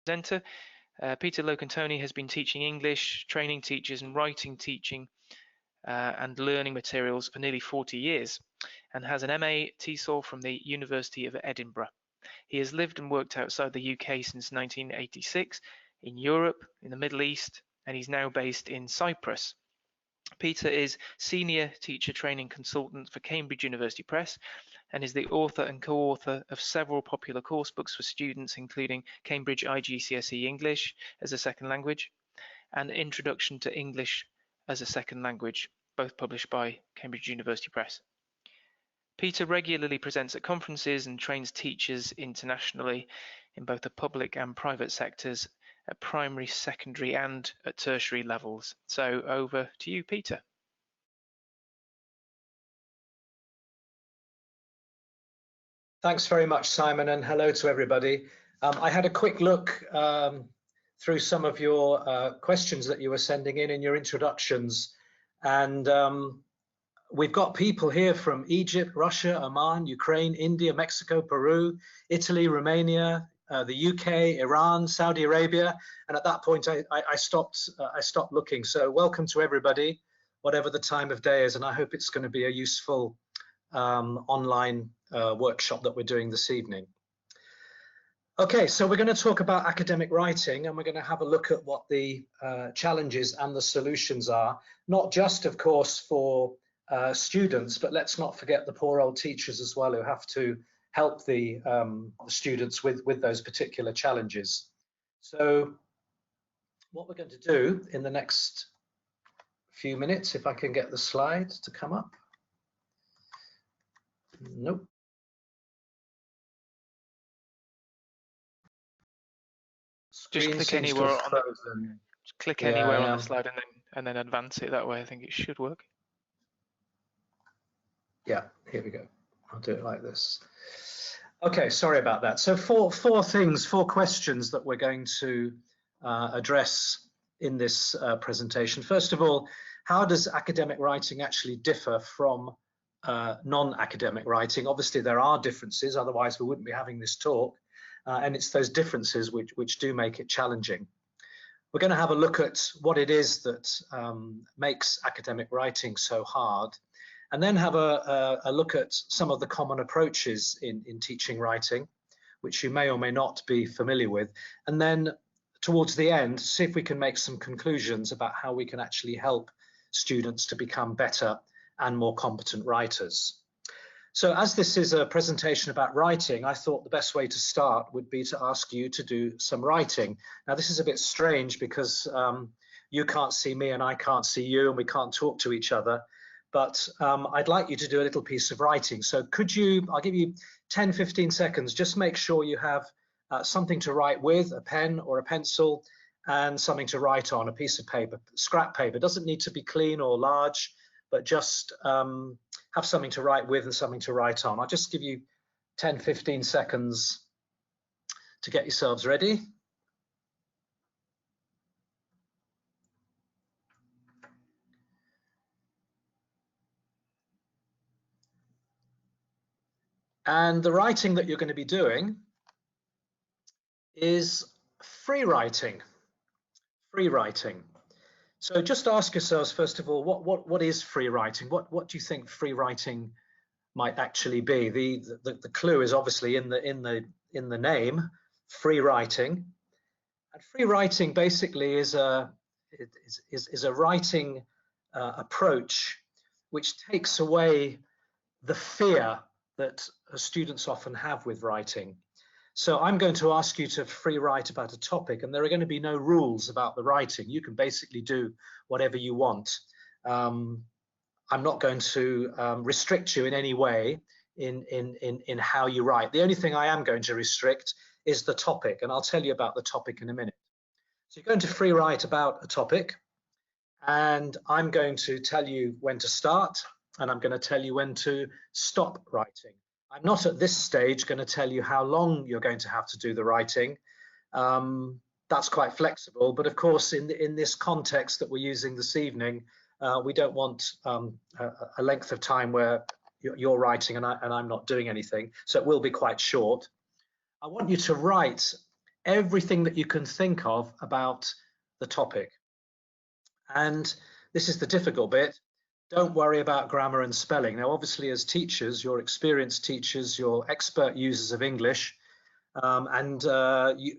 presenter. Peter Lucantoni has been teaching English, training teachers and writing, teaching and learning materials for nearly 40 years and has an MA TESOL from the University of Edinburgh. He has lived and worked outside the UK since 1986, in Europe, in the Middle East, and he's now based in Cyprus. Peter is Senior Teacher Training Consultant for Cambridge University Press and is the author and co-author of several popular course books for students, including Cambridge IGCSE English as a Second Language and Introduction to English as a Second Language, both published by Cambridge University Press. Peter regularly presents at conferences and trains teachers internationally in both the public and private sectors at primary, secondary and at tertiary levels. So over to you, Peter. Thanks very much, Simon, and hello to everybody. I had a quick look through some of your questions that you were sending in your introductions, and we've got people here from Egypt, Russia, Oman, Ukraine, India, Mexico, Peru, Italy, Romania, the UK, Iran, Saudi Arabia, and at that point I stopped looking. So welcome to everybody, whatever the time of day is, and I hope it's going to be a useful online workshop that we're doing this evening. Okay, so we're going to talk about academic writing, and we're going to have a look at what the challenges and the solutions are, not just, of course, for students, but let's not forget the poor old teachers as well, who have to help the students with those particular challenges. So what we're going to do in the next few minutes, if I can get the slide to come up. Nope. Just click anywhere on the, click anywhere on the slide and then advance it that way. I think it should work. Yeah, here we go. I'll do it like this. Okay, sorry about that. So four questions that we're going to address in this presentation. First of all, how does academic writing actually differ from non-academic writing? Obviously, there are differences, otherwise we wouldn't be having this talk. And it's those differences which do make it challenging. We're going to have a look at what it is that makes academic writing so hard, and then have a look at some of the common approaches in teaching writing, which you may or may not be familiar with. And then towards the end, see if we can make some conclusions about how we can actually help students to become better and more competent writers. So as this is a presentation about writing, I thought the best way to start would be to ask you to do some writing. Now, this is a bit strange because you can't see me and I can't see you and we can't talk to each other. But I'd like you to do a little piece of writing. So could you, I'll give you 10, 15 seconds, just make sure you have something to write with, a pen or a pencil, and something to write on, a piece of paper, scrap paper. It doesn't need to be clean or large, but just have something to write with and something to write on. I'll just give you 10, 15 seconds to get yourselves ready. And the writing that you're going to be doing is free writing. Free writing. So just ask yourselves, first of all, what is free writing? What do you think free writing might actually be? The clue is obviously in the name, free writing. And free writing basically is a writing approach which takes away the fear that students often have with writing. So I'm going to ask you to free write about a topic, and there are going to be no rules about the writing. You can basically do whatever you want. I'm not going to restrict you in any way in how you write. The only thing I am going to restrict is the topic, and I'll tell you about the topic in a minute. So you're going to free write about a topic, and I'm going to tell you when to start, and I'm going to tell you when to stop writing. I'm not at this stage going to tell you how long you're going to have to do the writing. That's quite flexible, but of course in this context that we're using this evening, we don't want a length of time where you're writing and I'm not doing anything, so it will be quite short. I want you to write everything that you can think of about the topic. And this is the difficult bit. Don't worry about grammar and spelling. Now, obviously, as teachers, you're experienced teachers, you're expert users of English, and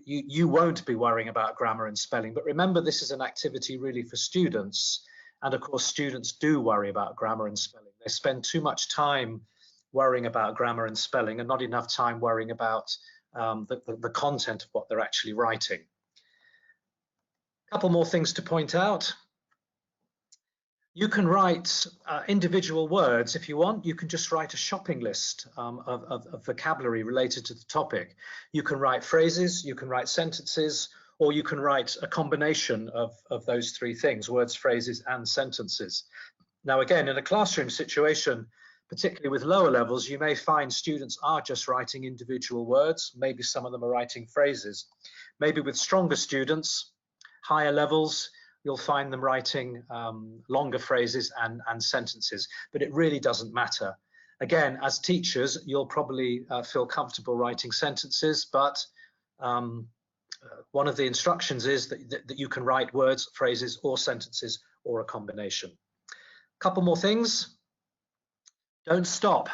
you won't be worrying about grammar and spelling. But remember, this is an activity really for students. And of course, students do worry about grammar and spelling. They spend too much time worrying about grammar and spelling and not enough time worrying about the content of what they're actually writing. A couple more things to point out. You can write individual words if you want. You can just write a shopping list of vocabulary related to the topic. You can write phrases, you can write sentences, or you can write a combination of those three things: words, phrases, and sentences. Now, again, in a classroom situation, particularly with lower levels, you may find students are just writing individual words. Maybe some of them are writing phrases. Maybe with stronger students, higher levels, you'll find them writing longer phrases and sentences, but it really doesn't matter. Again, as teachers, you'll probably feel comfortable writing sentences, but one of the instructions is that you can write words, phrases, or sentences, or a combination. A couple more things. Don't stop.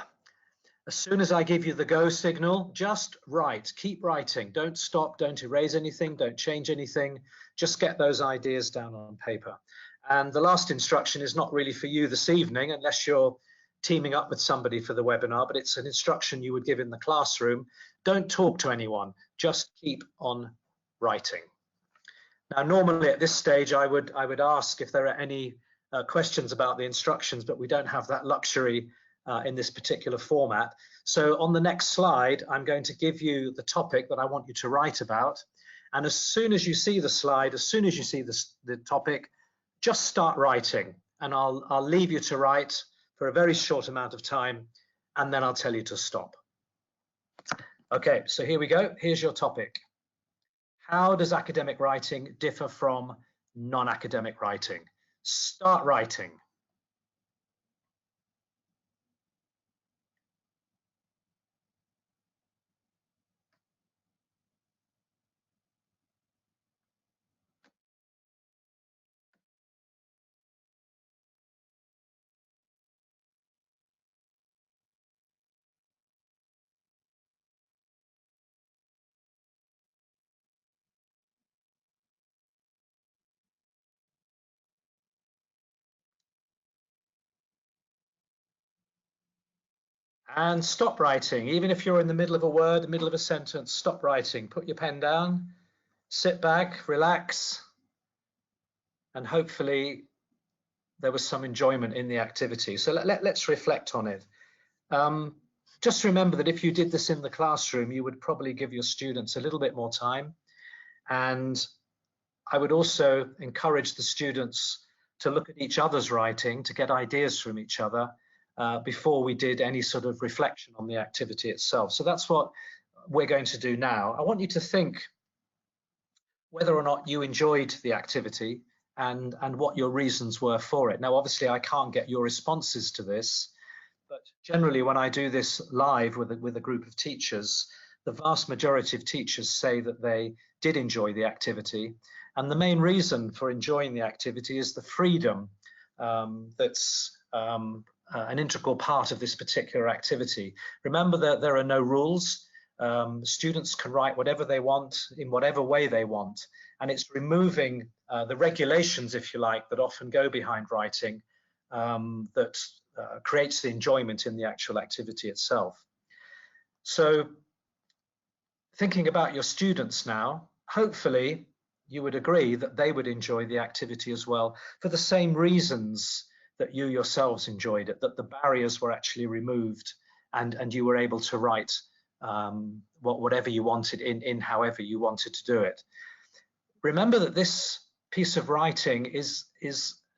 As soon as I give you the go signal, just write, keep writing. Don't stop, don't erase anything, don't change anything. Just get those ideas down on paper. And the last instruction is not really for you this evening, unless you're teaming up with somebody for the webinar, but it's an instruction you would give in the classroom. Don't talk to anyone, just keep on writing. Now, normally at this stage, I would ask if there are any questions about the instructions, but we don't have that luxury in this particular format. So on the next slide, I'm going to give you the topic that I want you to write about. And as soon as you see the slide, as soon as you see the topic, just start writing. And I'll leave you to write for a very short amount of time, and then I'll tell you to stop. Okay, so here we go. Here's your topic. How does academic writing differ from non-academic writing? Start writing. And stop writing. Even if you're in the middle of a word, the middle of a sentence, stop writing. Put your pen down, sit back, relax, and hopefully there was some enjoyment in the activity. So let's reflect on it. Just remember that if you did this in the classroom, you would probably give your students a little bit more time. And I would also encourage the students to look at each other's writing, to get ideas from each other before we did any sort of reflection on the activity itself. So that's what we're going to do now. I want you to think whether or not you enjoyed the activity and what your reasons were for it. Now, obviously, I can't get your responses to this, but generally when I do this live with a group of teachers, the vast majority of teachers say that they did enjoy the activity. And the main reason for enjoying the activity is the freedom that's an integral part of this particular activity. Remember that there are no rules. Students can write whatever they want in whatever way they want. And it's removing the regulations, if you like, that often go behind writing that creates the enjoyment in the actual activity itself. So thinking about your students now, hopefully you would agree that they would enjoy the activity as well for the same reasons that you yourselves enjoyed it, that the barriers were actually removed and you were able to write whatever you wanted in however you wanted to do it. Remember that this piece of writing is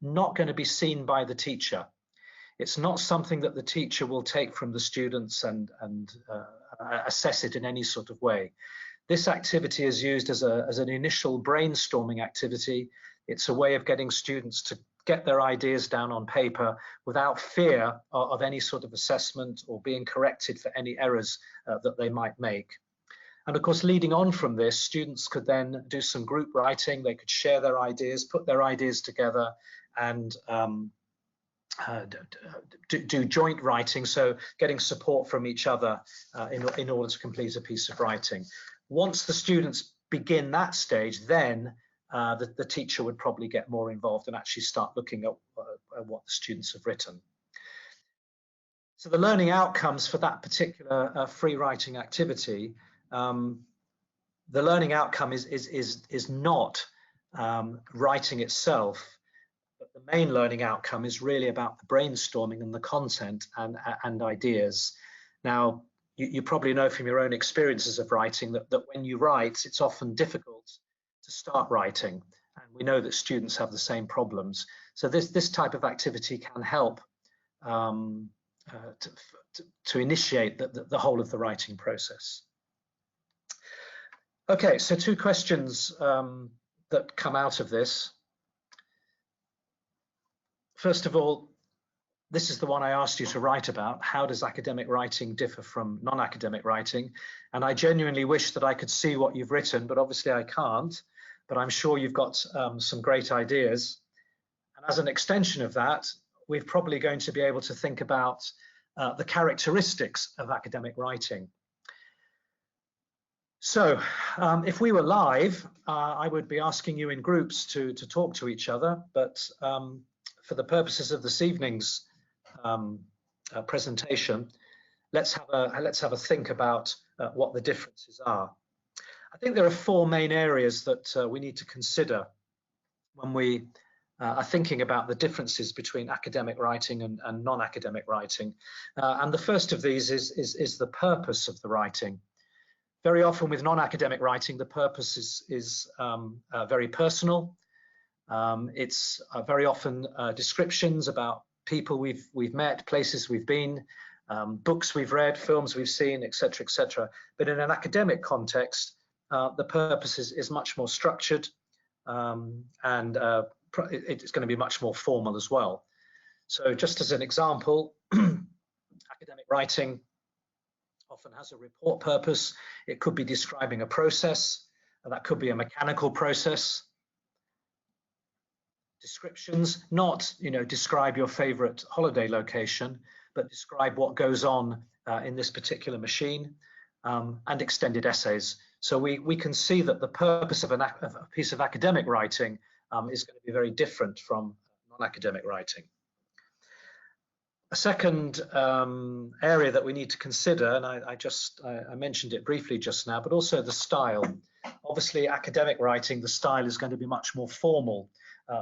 not going to be seen by the teacher. It's not something that the teacher will take from the students and assess it in any sort of way. This activity is used as an initial brainstorming activity. It's a way of getting students to get their ideas down on paper without fear of any sort of assessment or being corrected for any errors that they might make. And of course, leading on from this, students could then do some group writing. They could share their ideas, put their ideas together, and do joint writing, so getting support from each other in order to complete a piece of writing. Once the students begin that stage, then the teacher would probably get more involved and actually start looking at what the students have written. So the learning outcomes for that particular free writing activity, the learning outcome is not writing itself, but the main learning outcome is really about the brainstorming and the content and ideas. Now, you probably know from your own experiences of writing that when you write, it's often difficult to start writing. And we know that students have the same problems. So this type of activity can help to initiate the whole of the writing process. Okay, so 2 questions that come out of this. First of all, this is the one I asked you to write about. How does academic writing differ from non-academic writing? And I genuinely wish that I could see what you've written, but obviously I can't. But I'm sure you've got some great ideas. And as an extension of that, we're probably going to be able to think about the characteristics of academic writing. So if we were live, I would be asking you in groups to talk to each other, but for the purposes of this evening's presentation, let's have a think about what the differences are. I think there are 4 main areas that we need to consider when we are thinking about the differences between academic writing and non-academic writing. And the first of these is the purpose of the writing. Very often with non-academic writing, the purpose is very personal. It's very often descriptions about people we've met, places we've been, books we've read, films we've seen, etc., etc. But in an academic context, the purpose is much more structured, and it's going to be much more formal as well. So just as an example, academic writing often has a report purpose. It could be describing a process, and that could be a mechanical process. Descriptions, not describe your favorite holiday location, but describe what goes on in this particular machine, and extended essays. So we can see that the purpose of a piece of academic writing is going to be very different from non-academic writing. A second area that we need to consider, and I mentioned it briefly just now, but also the style. Obviously, academic writing, the style is going to be much more formal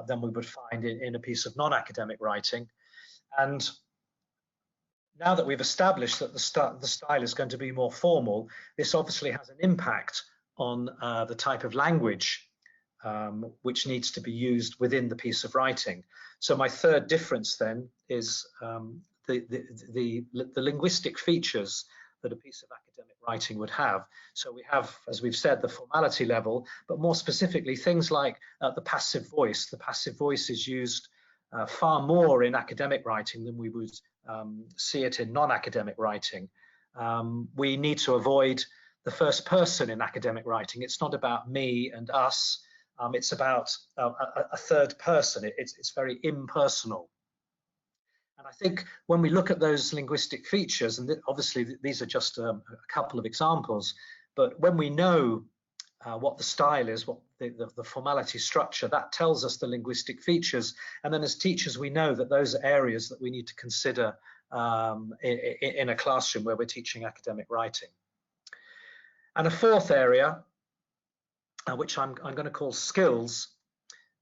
than we would find in a piece of non-academic writing. And now that we've established that the style is going to be more formal, this obviously has an impact on the type of language which needs to be used within the piece of writing. So my third difference then is the linguistic features that a piece of academic writing would have. So we have, as we've said, the formality level, but more specifically things like the passive voice. The passive voice is used far more in academic writing than we would see it in non-academic writing. We need to avoid the first person in academic writing. It's not about me and us. It's about a third person. It's very impersonal. And I think when we look at those linguistic features, and obviously these are just a couple of examples, but when we know what the style is, what the formality structure, that tells us the linguistic features. And then as teachers, we know that those are areas that we need to consider in a classroom where we're teaching academic writing. And a fourth area, which I'm going to call skills.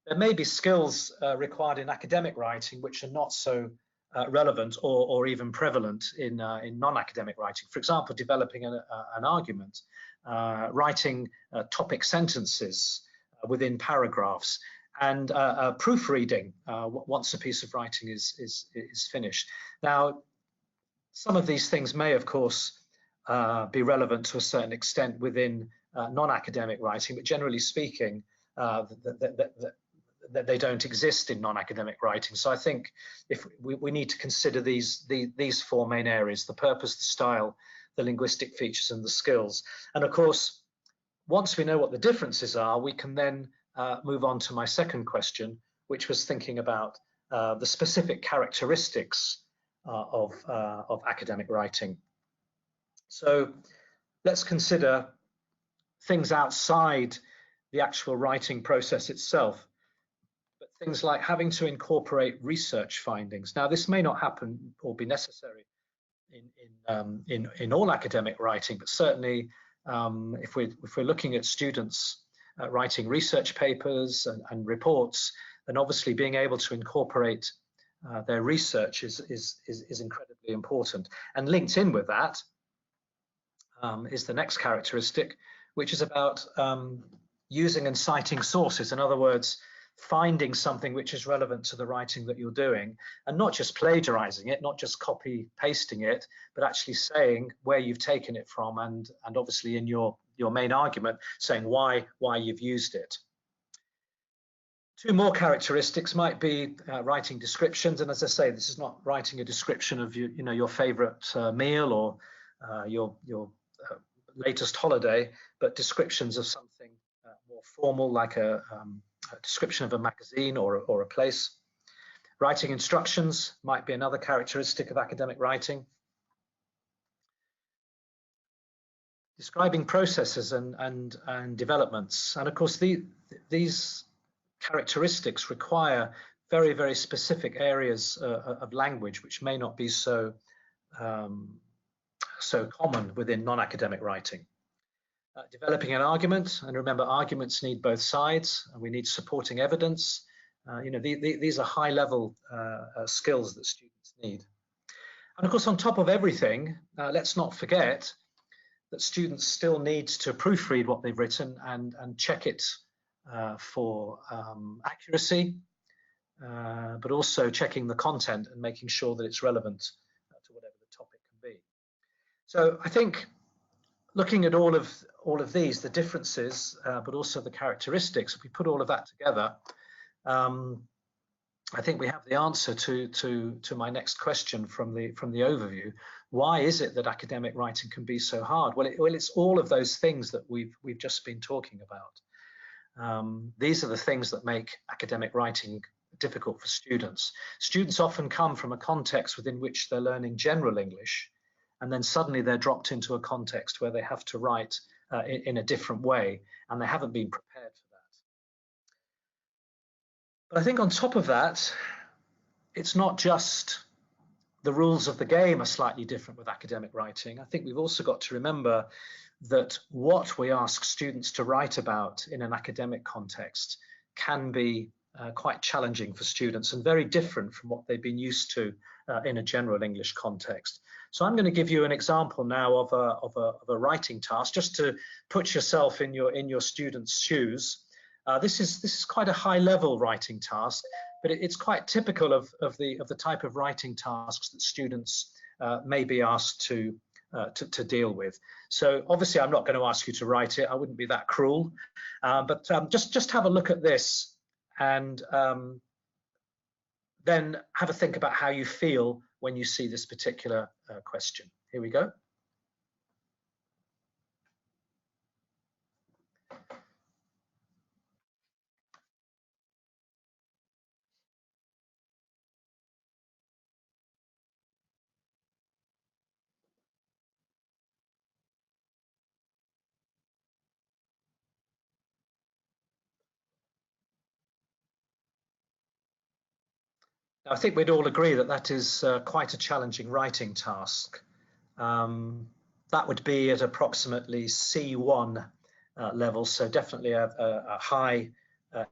There may be skills required in academic writing which are not so relevant or even prevalent in non-academic writing. For example, developing an argument, writing topic sentences within paragraphs, and proofreading once a piece of writing is finished. Now, some of these things may, of course, be relevant to a certain extent within non-academic writing, but generally speaking, that they don't exist in non-academic writing. So I think if we need to consider these 4 main areas: the purpose, the style, the linguistic features and the skills. And of course, once we know what the differences are, we can then move on to my second question, which was thinking about the specific characteristics of academic writing. So let's consider things outside the actual writing process itself, but things like having to incorporate research findings. Now, this may not happen or be necessary in all academic writing, but certainly if we're looking at students writing research papers and reports, then obviously being able to incorporate their research is incredibly important. And linked in with that is the next characteristic, which is about using and citing sources. In other words, finding something which is relevant to the writing that you're doing, and not just plagiarizing it, not just copy pasting it, but actually saying where you've taken it from, and obviously in your main argument saying why you've used it. Two more characteristics might be writing descriptions, and as I say, this is not writing a description of your favorite meal or your latest holiday, but descriptions of something more formal, like a description of a magazine or a place. Writing instructions might be another characteristic of academic writing. Describing processes and developments, and of course these characteristics require very, very specific areas of language which may not be so common within non-academic writing. Developing an argument, and remember, arguments need both sides, and we need supporting evidence. These are high-level skills that students need. And of course, on top of everything, let's not forget that students still need to proofread what they've written and check it for accuracy, but also checking the content and making sure that it's relevant to whatever the topic can be. So I think looking at all of these, the differences, but also the characteristics, if we put all of that together, I think we have the answer to my next question from the overview. Why is it that academic writing can be so hard? Well, it's all of those things that we've just been talking about. These are the things that make academic writing difficult for students. Students often come from a context within which they're learning general English, and then suddenly they're dropped into a context where they have to write in a different way, and they haven't been prepared for that. But I think on top of that, it's not just the rules of the game are slightly different with academic writing. I think we've also got to remember that what we ask students to write about in an academic context can be quite challenging for students and very different from what they've been used to in a general English context. So I'm going to give you an example now of a writing task, just to put yourself in your students' shoes. This is quite a high-level writing task, but it's quite typical of the type of writing tasks that students may be asked to deal with. So obviously I'm not going to ask you to write it. I wouldn't be that cruel, but just have a look at this and then have a think about how you feel when you see this particular question. Here we go. I think we'd all agree that that is quite a challenging writing task. That would be at approximately C1 level, so definitely a high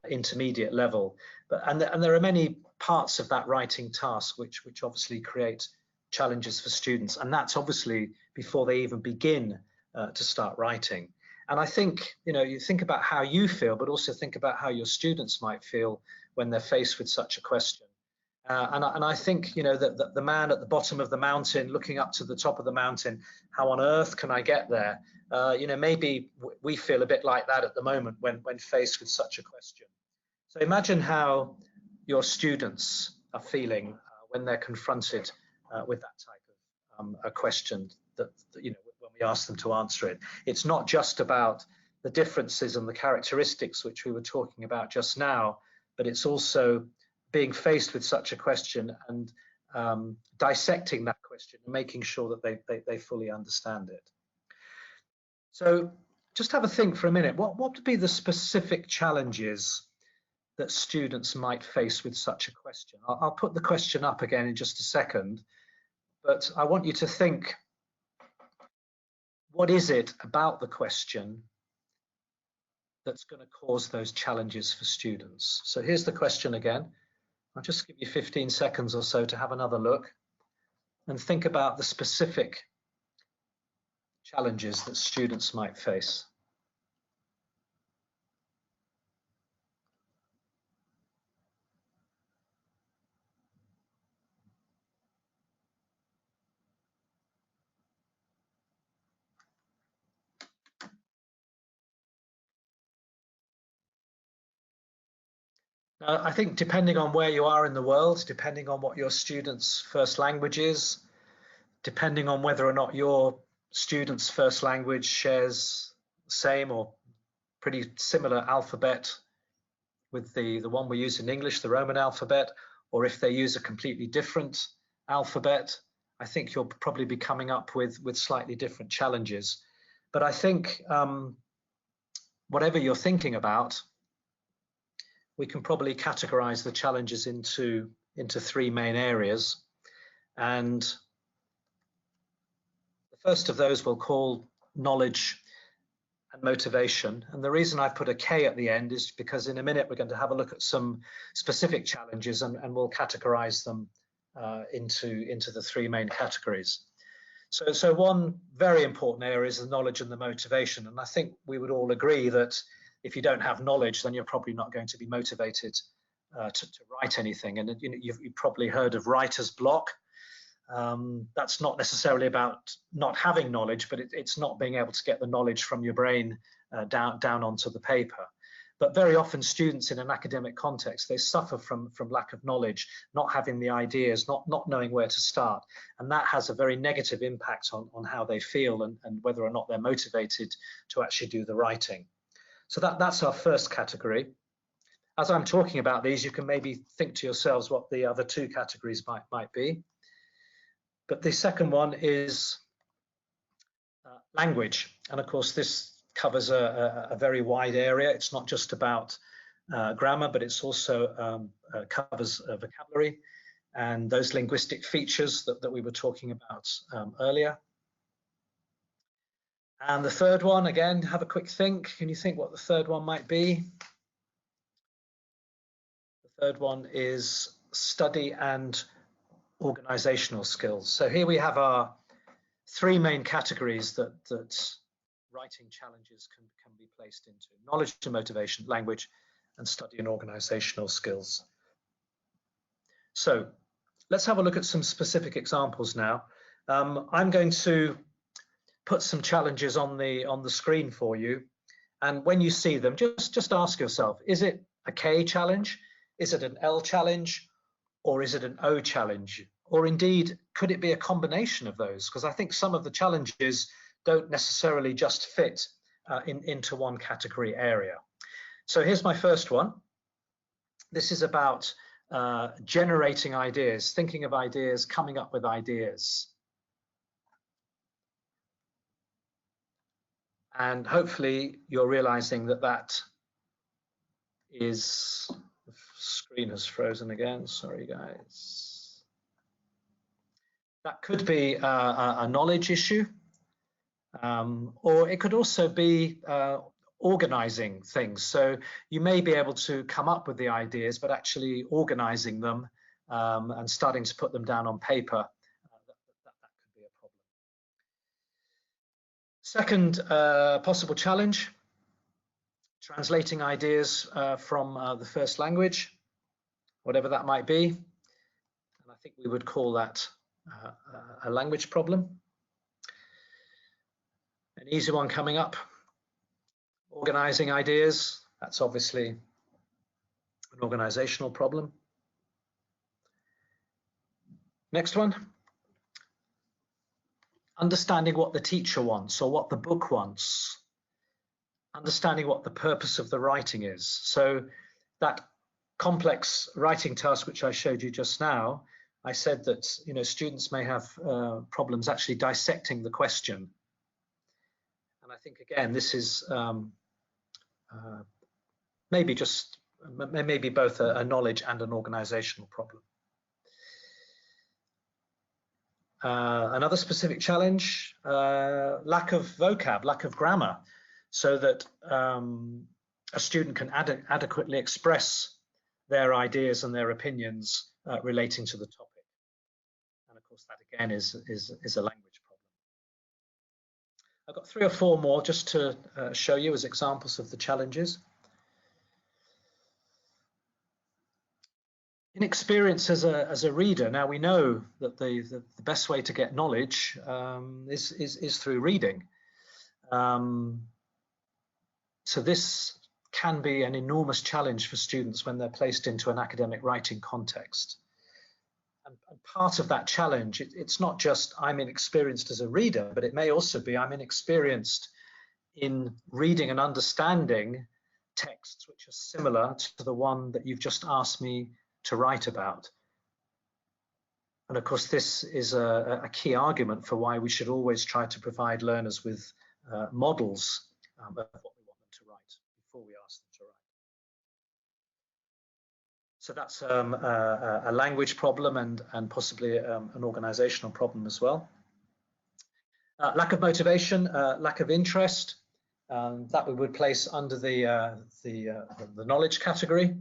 intermediate level. And there are many parts of that writing task which obviously create challenges for students, and that's obviously before they even begin to start writing. And I think, you think about how you feel, but also think about how your students might feel when they're faced with such a question. And I think, that the man at the bottom of the mountain looking up to the top of the mountain, how on earth can I get there? Maybe we feel a bit like that at the moment when faced with such a question. So imagine how your students are feeling when they're confronted with that type of a question that, we ask them to answer it. It's not just about the differences and the characteristics which we were talking about just now, but it's also being faced with such a question and dissecting that question and making sure that they fully understand it. So just have a think for a minute. What would be the specific challenges that students might face with such a question? I'll put the question up again in just a second, but I want you to think, what is it about the question that's going to cause those challenges for students? So here's the question again. I'll just give you 15 seconds or so to have another look and think about the specific challenges that students might face. I think depending on where you are in the world, depending on what your student's first language is, depending on whether or not your student's first language shares the same or pretty similar alphabet with the one we use in English, the Roman alphabet, or if they use a completely different alphabet, I think you'll probably be coming up with slightly different challenges. But I think whatever you're thinking about, we can probably categorize the challenges into three main areas. And the first of those we'll call knowledge and motivation. And the reason I've put a K at the end is because in a minute we're going to have a look at some specific challenges and we'll categorize them into the three main categories. So one very important area is the knowledge and the motivation. And I think we would all agree that if you don't have knowledge, then you're probably not going to be motivated to write anything. And you've probably heard of writer's block. That's not necessarily about not having knowledge, but it's not being able to get the knowledge from your brain down onto the paper. But very often students in an academic context, they suffer from lack of knowledge, not having the ideas, not knowing where to start. And that has a very negative impact on how they feel and whether or not they're motivated to actually do the writing. So that's our first category. As I'm talking about these, you can maybe think to yourselves what the other two categories might be. But the second one is language. And of course, this covers a very wide area. It's not just about grammar, but it's also covers vocabulary and those linguistic features that we were talking about earlier. And the third one, again, have a quick think. Can you think what the third one might be? The third one is study and organizational skills. So here we have our three main categories that writing challenges can be placed into: knowledge and motivation, language, and study and organizational skills. So let's have a look at some specific examples now. I'm going to put some challenges on the screen for you, and when you see them, just ask yourself, is it a K challenge, is it an L challenge, or is it an O challenge, or indeed could it be a combination of those? Because I think some of the challenges don't necessarily just fit into one category area. So here's my first one. This is about generating ideas, thinking of ideas, coming up with ideas. And hopefully you're realizing that is, the screen has frozen again, sorry guys. That could be a knowledge issue, or it could also be organizing things. So you may be able to come up with the ideas, but actually organizing them and starting to put them down on paper, that could be a problem. Second possible challenge, translating ideas from the first language, whatever that might be. And I think we would call that a language problem. An easy one coming up, organizing ideas. That's obviously an organizational problem. Next one, understanding what the teacher wants or what the book wants, understanding what the purpose of the writing is. So that complex writing task which I showed you just now, I said that students may have problems actually dissecting the question. And I think again this is maybe both a knowledge and an organizational problem. Another specific challenge, lack of vocab, lack of grammar, so that a student can adequately express their ideas and their opinions relating to the topic. And of course that again is a language problem. I've got 3 or 4 more just to show you as examples of the challenges. Inexperience as a reader. Now we know that the best way to get knowledge is through reading. So this can be an enormous challenge for students when they're placed into an academic writing context. And part of that challenge, it's not just I'm inexperienced as a reader, but it may also be I'm inexperienced in reading and understanding texts which are similar to the one that you've just asked me to write about. And of course, this is a key argument for why we should always try to provide learners with models of what we want them to write before we ask them to write. So that's a language problem and possibly an organizational problem as well. Lack of motivation, lack of interest, that we would place under the knowledge category.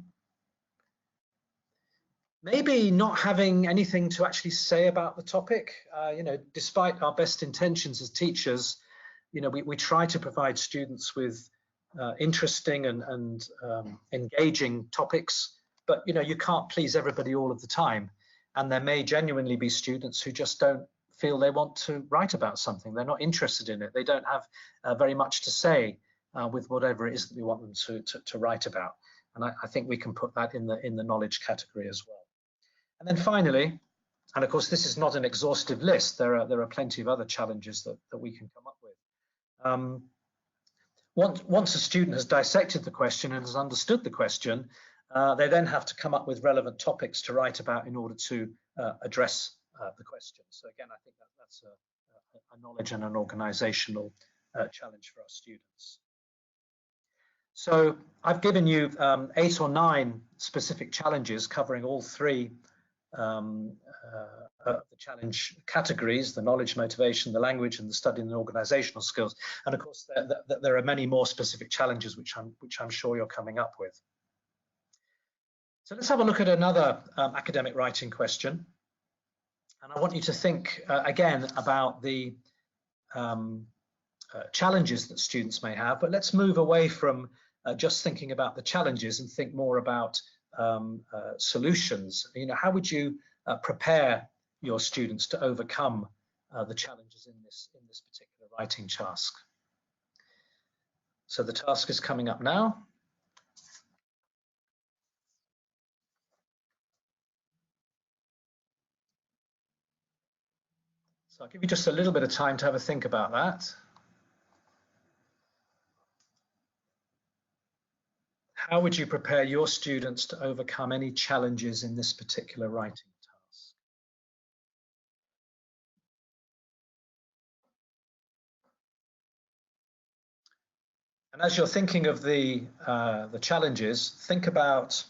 Maybe not having anything to actually say about the topic. Despite our best intentions as teachers, we try to provide students with interesting and engaging topics, but you can't please everybody all of the time. And there may genuinely be students who just don't feel they want to write about something. They're not interested in it. They don't have very much to say with whatever it is that we want them to write about. And I think we can put that in the knowledge category as well. And then finally, and of course this is not an exhaustive list, there are plenty of other challenges that we can come up with. Once a student has dissected the question and has understood the question, they then have to come up with relevant topics to write about in order to address the question. So again, I think that's a knowledge and an organizational challenge for our students. So I've given you 8 or 9 specific challenges covering all 3 the challenge categories: the knowledge, motivation, the language, and the study and organizational skills. And of course, there are many more specific challenges which I'm sure you're coming up with. So let's have a look at another academic writing question. And I want you to think again about the challenges that students may have, but let's move away from just thinking about the challenges and think more about solutions. How would you prepare your students to overcome the challenges in this particular writing task? So the task is coming up now. So I'll give you just a little bit of time to have a think about that. How would you prepare your students to overcome any challenges in this particular writing task? And as you're thinking of the challenges, think about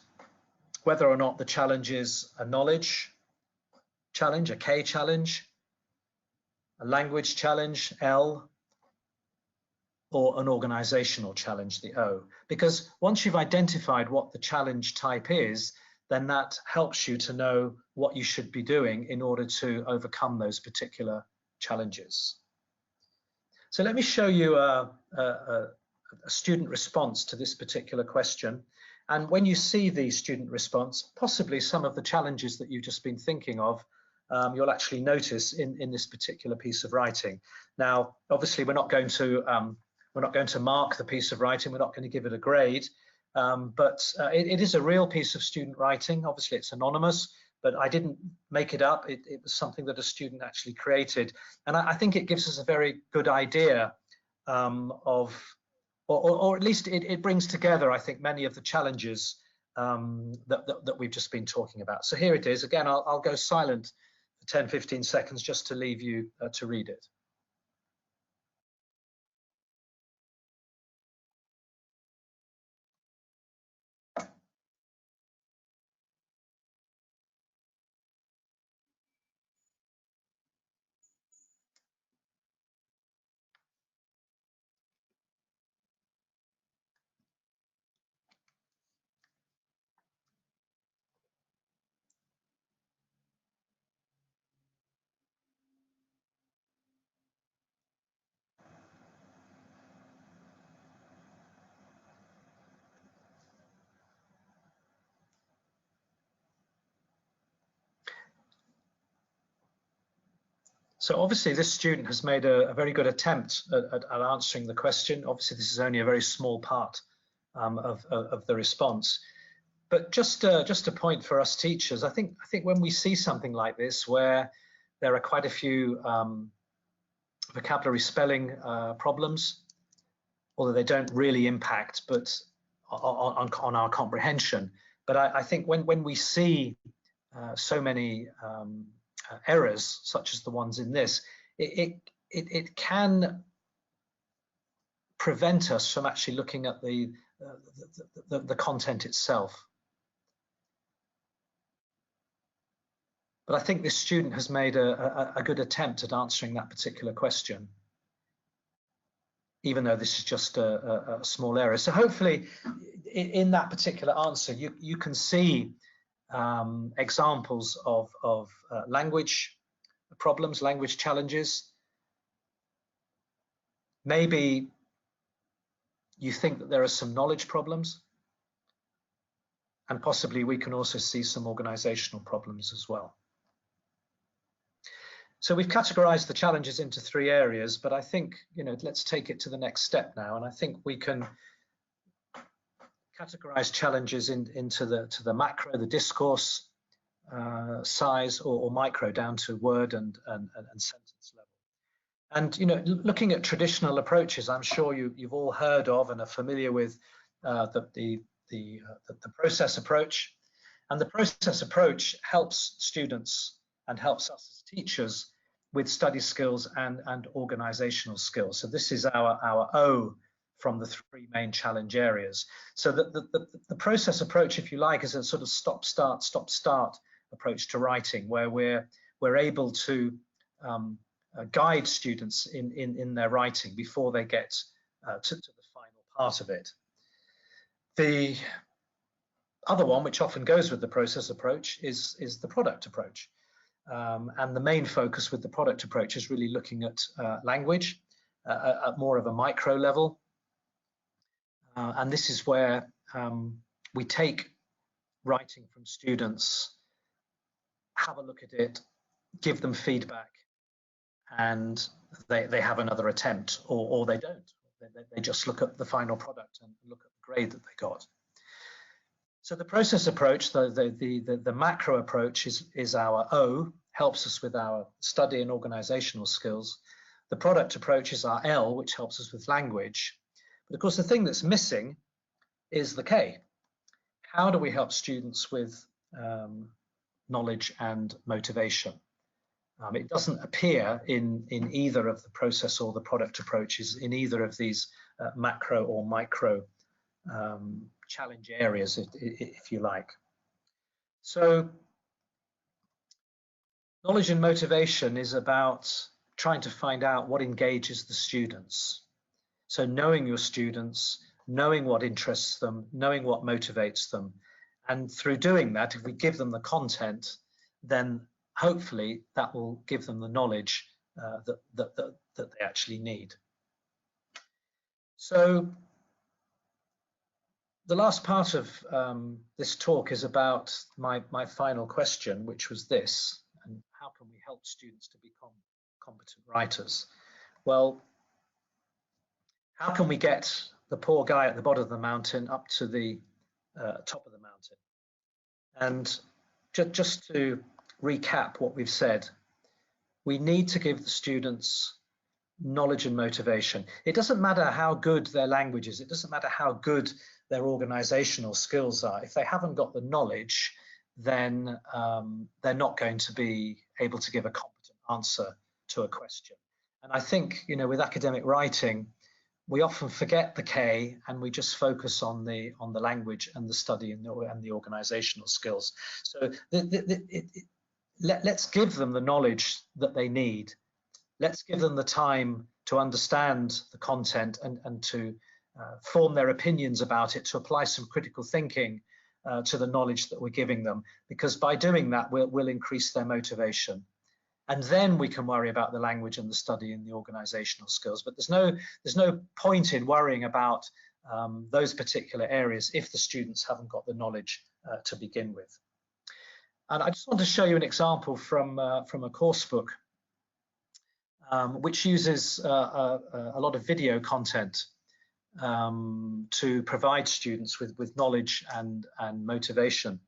whether or not the challenge is a knowledge challenge, a K challenge, a language challenge, L, or an organizational challenge, the O. Because once you've identified what the challenge type is, then that helps you to know what you should be doing in order to overcome those particular challenges. So let me show you a student response to this particular question. And when you see the student response, possibly some of the challenges that you've just been thinking of, you'll actually notice in this particular piece of writing. Now, obviously, we're not going to mark the piece of writing. We're not going to give it a grade, but it is a real piece of student writing. Obviously, it's anonymous, but I didn't make it up. It was something that a student actually created. And I think it gives us a very good idea or at least it brings together, I think, many of the challenges that we've just been talking about. So here it is. Again, I'll go silent for 10, 15 seconds just to leave you to read it. So obviously this student has made a very good attempt at answering the question. Obviously this is only a very small part of the response. But just a point for us teachers, I think when we see something like this where there are quite a few vocabulary spelling problems, although they don't really impact but on our comprehension. But I think when we see so many errors such as the ones in this, it can prevent us from actually looking at the content itself. But I think this student has made a good attempt at answering that particular question, even though this is just a small error. So hopefully in that particular answer, you can see examples of language problems, language challenges. Maybe you think that there are some knowledge problems, and possibly we can also see some organizational problems as well. So we've categorized the challenges into 3 areas, but I think, let's take it to the next step now. And I think we can categorize challenges into the macro, the discourse size, or micro, down to word and sentence level. And looking at traditional approaches, I'm sure you've all heard of and are familiar with the process approach. And the process approach helps students and helps us as teachers with study skills and organizational skills. So this is our O from the 3 main challenge areas. So the process approach, if you like, is a sort of stop-start approach to writing, where we're able to guide students in their writing before they get to the final part of it. The other one, which often goes with the process approach, is the product approach. And the main focus with the product approach is really looking at language at more of a micro level. And this is where we take writing from students, have a look at it, give them feedback, and they have another attempt, or they don't. They just look at the final product and look at the grade that they got. So the process approach, the macro approach is our O, helps us with our study and organizational skills. The product approach is our L, which helps us with language. But of course, the thing that's missing is the K. How do we help students with knowledge and motivation? It doesn't appear in either of the process or the product approaches, in either of these macro or micro challenge areas, if you like. So knowledge and motivation is about trying to find out what engages the students. So knowing your students, knowing what interests them, knowing what motivates them. And through doing that, if we give them the content, then hopefully that will give them the knowledge that they actually need. So the last part of this talk is about my final question, which was this: and how can we help students to become competent writers? Well, how can we get the poor guy at the bottom of the mountain up to the top of the mountain? And just to recap what we've said, we need to give the students knowledge and motivation. It doesn't matter how good their language is. It doesn't matter how good their organizational skills are. If they haven't got the knowledge, then they're not going to be able to give a competent answer to a question. And I think, you know, with academic writing, we often forget the K and we just focus on the language and the study and the organizational skills. So let's give them the knowledge that they need. Let's give them the time to understand the content and to form their opinions about it, to apply some critical thinking to the knowledge that we're giving them, because by doing that, we'll increase their motivation. And then we can worry about the language and the study and the organizational skills. But there's no point in worrying about those particular areas if the students haven't got the knowledge to begin with. And I just want to show you an example from a course book which uses a lot of video content to provide students with knowledge and motivation.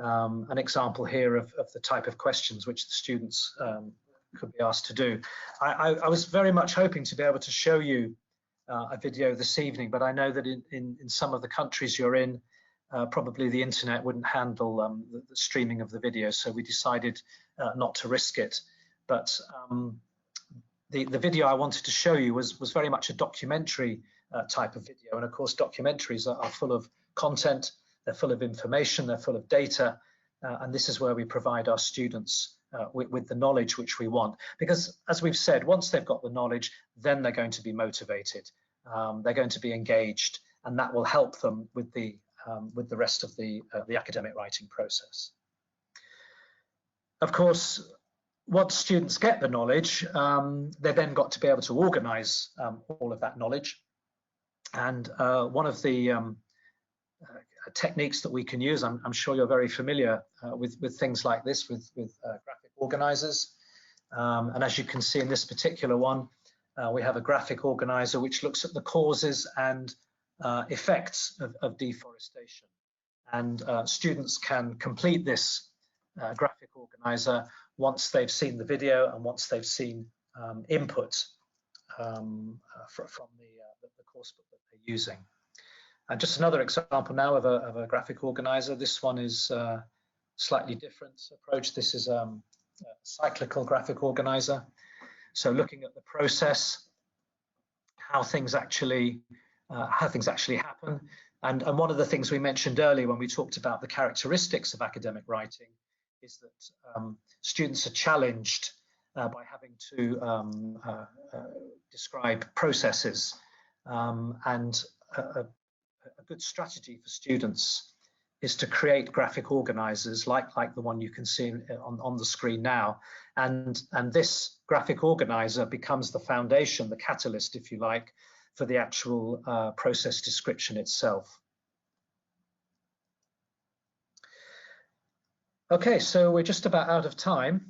An example here of the type of questions which the students could be asked to do. I was very much hoping to be able to show you a video this evening, but I know that in some of the countries you're in, probably the internet wouldn't handle the streaming of the video, so we decided not to risk it. But the video I wanted to show you was very much a documentary type of video, and of course documentaries are full of content. They're full of information, they're full of data, and this is where we provide our students with the knowledge which we want. Because as we've said, once they've got the knowledge, then they're going to be motivated, they're going to be engaged, and that will help them with the rest of the academic writing process. Of course, once students get the knowledge, they've then got to be able to organize all of that knowledge. And one of the techniques that we can use, I'm sure you're very familiar with things like this, with graphic organizers. And as you can see in this particular one, we have a graphic organizer which looks at the causes and effects of deforestation. And students can complete this graphic organizer once they've seen the video and once they've seen input from the course book that they're using. And just another example now of a graphic organizer. This one is a slightly different approach. This is a cyclical graphic organizer. So looking at the process, how things actually happen. And one of the things we mentioned earlier when we talked about the characteristics of academic writing is that students are challenged by having to describe processes. And a good strategy for students is to create graphic organizers like the one you can see on the screen now. And this graphic organizer becomes the foundation, the catalyst, if you like, for the actual process description itself. Okay, so we're just about out of time.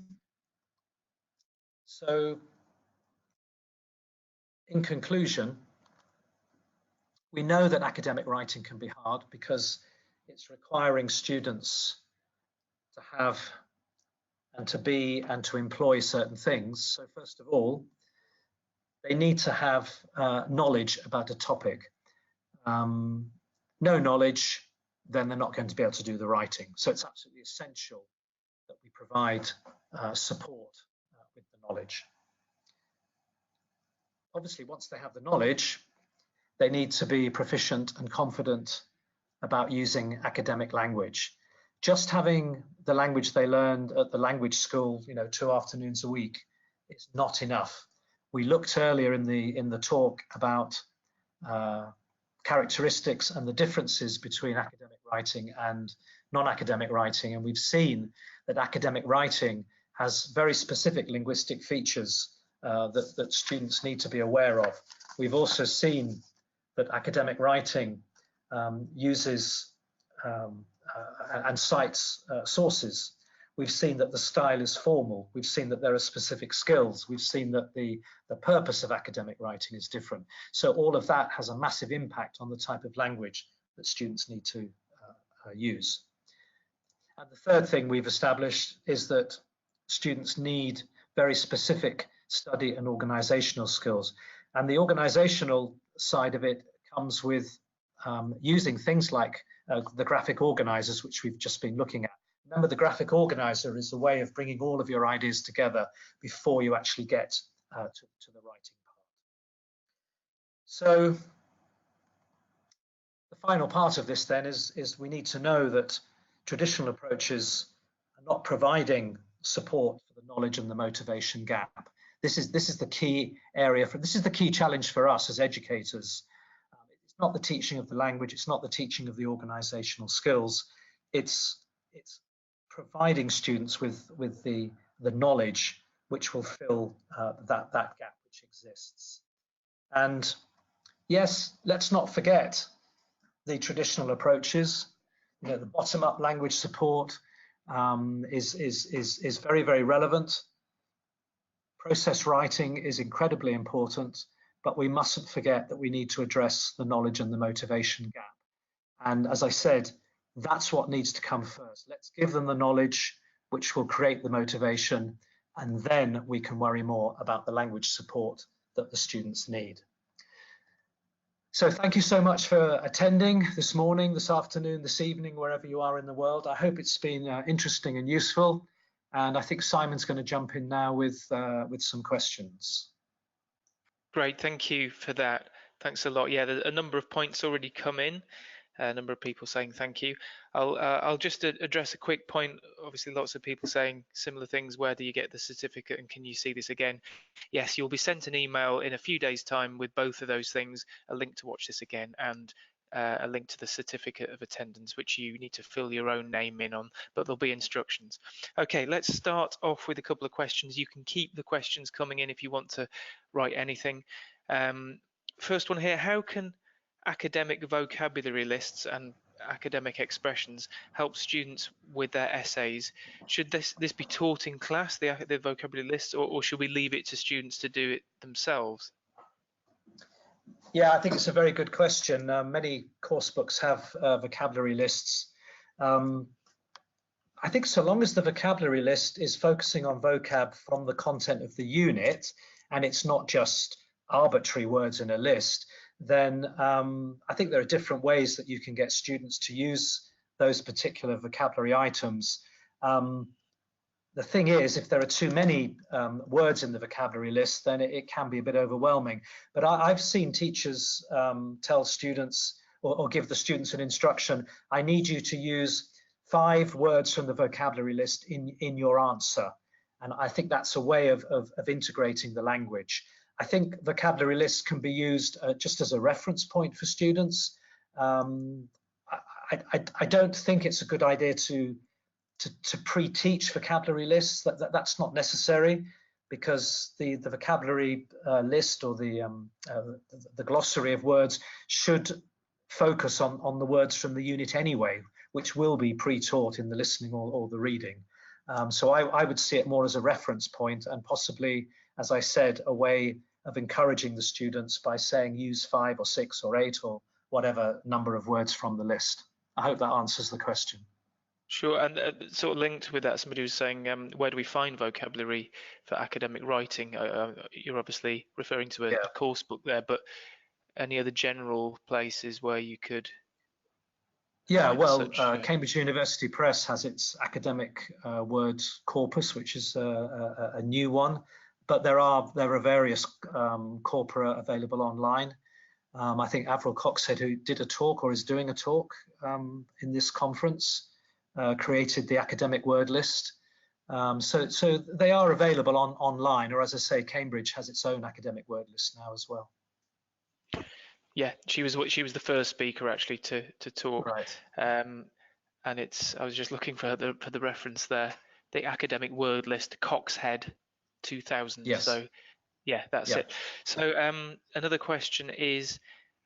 So in conclusion, we know that academic writing can be hard because it's requiring students to have and to be and to employ certain things. So first of all, they need to have knowledge about a topic. No knowledge, then they're not going to be able to do the writing. So it's absolutely essential that we provide support with the knowledge. Obviously, once they have the knowledge, they need to be proficient and confident about using academic language. Just having the language they learned at the language school, 2 afternoons a week, is not enough. We looked earlier in the talk about characteristics and the differences between academic writing and non-academic writing, and we've seen that academic writing has very specific linguistic features that students need to be aware of. We've also seen that academic writing uses and cites sources. We've seen that the style is formal. We've seen that there are specific skills. We've seen that the purpose of academic writing is different. So all of that has a massive impact on the type of language that students need to use. And the third thing we've established is that students need very specific study and organizational skills. And the organizational side of it comes with using things like the graphic organizers, which we've just been looking at. Remember, the graphic organizer is a way of bringing all of your ideas together before you actually get to the writing part. So the final part of this then is we need to know that traditional approaches are not providing support for the knowledge and the motivation gap. This is the key area this is the key challenge for us as educators. It's not the teaching of the language, it's not the teaching of the organizational skills, it's providing students with the knowledge which will fill that gap which exists. And yes, let's not forget the traditional approaches. You know, the bottom-up language support is very, very relevant. Process writing is incredibly important, but we mustn't forget that we need to address the knowledge and the motivation gap. And as I said, that's what needs to come first. Let's give them the knowledge which will create the motivation, and then we can worry more about the language support that the students need. So thank you so much for attending this morning, this afternoon, this evening, wherever you are in the world. I hope it's been interesting and useful. And I think Simon's going to jump in now with some questions. Great, thank you for that. Thanks a lot. Yeah, there's a number of points already come in. A number of people saying thank you. I'll just address a quick point. Obviously, lots of people saying similar things. Where do you get the certificate, and can you see this again? Yes, you'll be sent an email in a few days' time with both of those things, a link to watch this again, and a link to the certificate of attendance, which you need to fill your own name in on, but there'll be instructions. Okay, let's start off with a couple of questions. You can keep the questions coming in if you want to write anything. First one here, how can academic vocabulary lists and academic expressions help students with their essays? Should this be taught in class, the vocabulary lists, or should we leave it to students to do it themselves? Yeah, I think it's a very good question. Many course books have vocabulary lists. I think so long as the vocabulary list is focusing on vocab from the content of the unit, and it's not just arbitrary words in a list, then I think there are different ways that you can get students to use those particular vocabulary items. The thing is, if there are too many words in the vocabulary list, then it can be a bit overwhelming. But I've seen teachers tell students or give the students an instruction, I need you to use 5 words from the vocabulary list in your answer. And I think that's a way of integrating the language. I think vocabulary lists can be used just as a reference point for students. I don't think it's a good idea to pre-teach vocabulary lists. That's not necessary, because the vocabulary list or the glossary of words should focus on the words from the unit anyway, which will be pre-taught in the listening or the reading. So I would see it more as a reference point, and possibly, as I said, a way of encouraging the students by saying use 5 or 6 or 8 or whatever number of words from the list. I hope that answers the question. Sure, and sort of linked with that, somebody was saying, where do we find vocabulary for academic writing? You're obviously referring to a course book there, but any other general places where you could? Yeah, well, Cambridge University Press has its academic word corpus, which is a new one, but there are various corpora available online. I think Avril Coxhead, who did a talk or is doing a talk in this conference, created the academic word list. So they are available online, or as I say, Cambridge has its own academic word list now as well. Yeah, she was the first speaker actually to talk. Right. And I was just looking for the reference there, the academic word list, Coxhead 2000. Yes. So yeah, that's it. So another question is,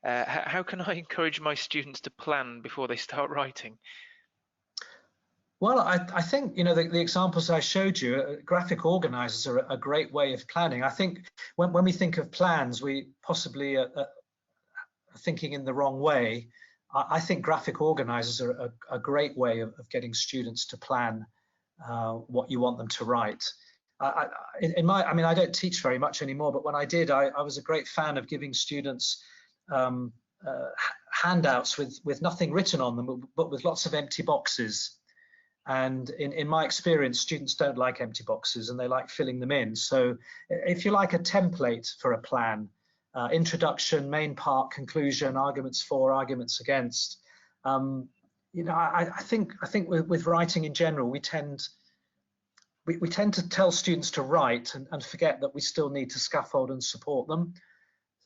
how can I encourage my students to plan before they start writing? Well, I think, you know, the examples I showed you, graphic organizers are a great way of planning. I think when we think of plans, we possibly are thinking in the wrong way. I think graphic organizers are a great way of getting students to plan what you want them to write. I mean, I don't teach very much anymore, but when I did, I was a great fan of giving students handouts with nothing written on them, but with lots of empty boxes. And in my experience, students don't like empty boxes and they like filling them in. So if you like a template for a plan, introduction, main part, conclusion, arguments for, arguments against, you know, I think with writing in general, we tend to tell students to write and forget that we still need to scaffold and support them.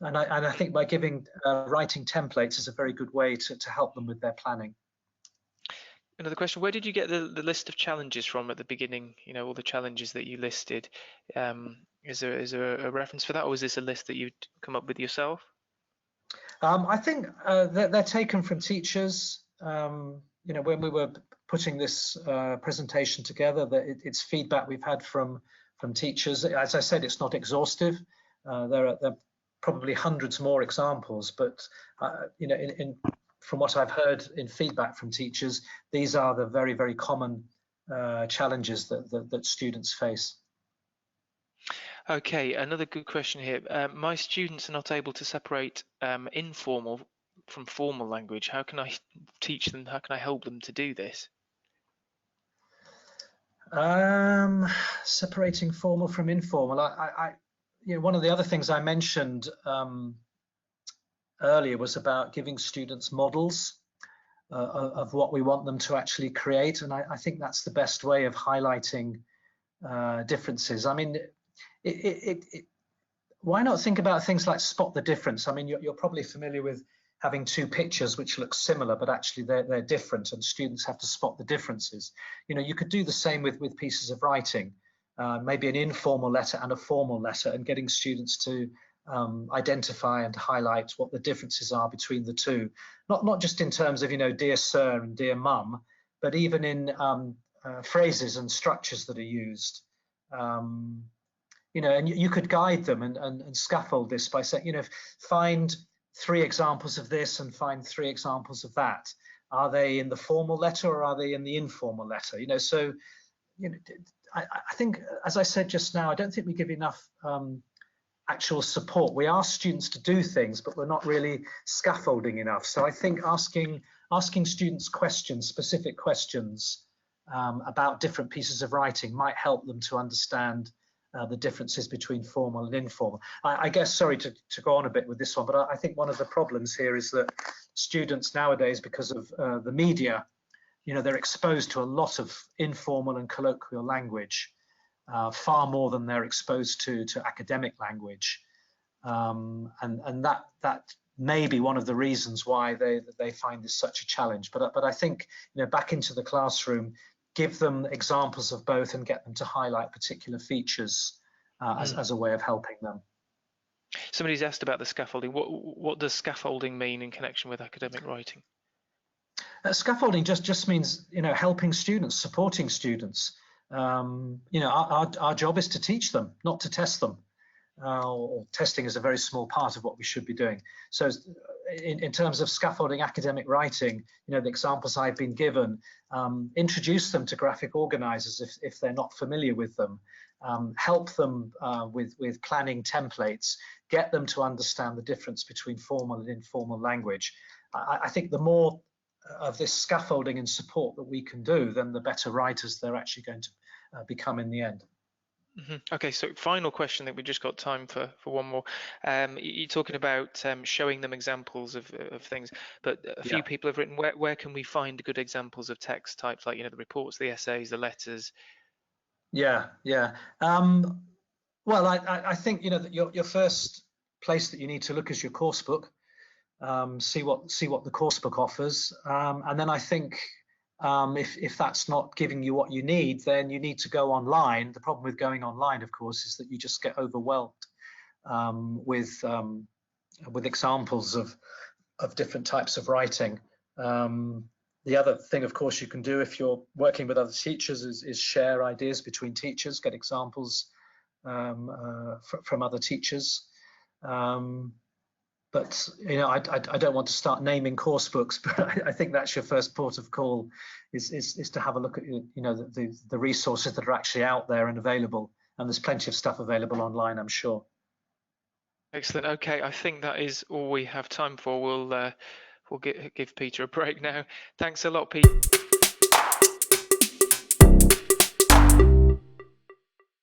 And I think by giving writing templates is a very good way to help them with their planning. Another question, where did you get the list of challenges from at the beginning? You know, all the challenges that you listed. Is there a reference for that, or is this a list that you'd come up with yourself? I think they're taken from teachers. You know, when we were putting this presentation together, that it's feedback we've had from teachers. As I said, it's not exhaustive. There are probably hundreds more examples, but you know, from what I've heard in feedback from teachers, these are the very, very common challenges that students face. Okay, another good question here. My students are not able to separate informal from formal language. How can I teach them? How can I help them to do this? Separating formal from informal. You know, one of the other things I mentioned earlier was about giving students models of what we want them to actually create, and I think that's the best way of highlighting differences. I mean, why not think about things like spot the difference? I mean, you're probably familiar with having two pictures which look similar, but actually they're different, and students have to spot the differences. You know, you could do the same with pieces of writing, maybe an informal letter and a formal letter, and getting students to identify and highlight what the differences are between the two. Not just in terms of, you know, dear sir and dear mum, but even in phrases and structures that are used. You know, and you could guide them and scaffold this by saying, you know, find 3 examples of this and find 3 examples of that. Are they in the formal letter or are they in the informal letter? You know, so, you know, I think, as I said just now, I don't think we give enough actual support. We ask students to do things, but we're not really scaffolding enough. So I think asking students questions, specific questions about different pieces of writing might help them to understand the differences between formal and informal. I guess, sorry to go on a bit with this one, but I think one of the problems here is that students nowadays, because of the media, you know, they're exposed to a lot of informal and colloquial language, far more than they're exposed to academic language, and that may be one of the reasons why they find this such a challenge. But I think, you know, back into the classroom, give them examples of both and get them to highlight particular features as a way of helping them. Somebody's asked about the scaffolding. What does scaffolding mean in connection with academic writing? Scaffolding just means, you know, helping students, supporting students. You know, our job is to teach them, not to test them. Or testing is a very small part of what we should be doing. So in terms of scaffolding academic writing, you know, the examples I've been given, introduce them to graphic organizers if they're not familiar with them, help them with planning templates, get them to understand the difference between formal and informal language. I think the more of this scaffolding and support that we can do, then the better writers they're actually going to become in the end. Okay, so final question that we just got time for one more. You're talking about showing them examples of things, but a few people have written, where can we find good examples of text types, like, you know, the reports, the essays, the letters? Yeah. Well, I think, you know, that your first place that you need to look is your course book. See what the course book offers, and then I think if that's not giving you what you need, then you need to go online. The problem with going online, of course, is that you just get overwhelmed with examples of different types of writing. The other thing, of course, you can do if you're working with other teachers is share ideas between teachers, get examples from other teachers. but you know, I don't want to start naming course books, but I think that's your first port of call, is to have a look at, you know, the resources that are actually out there and available, and there's plenty of stuff available online, I'm sure. Excellent. Okay, I think that is all we have time for. We'll give Peter a break now. Thanks a lot, Peter.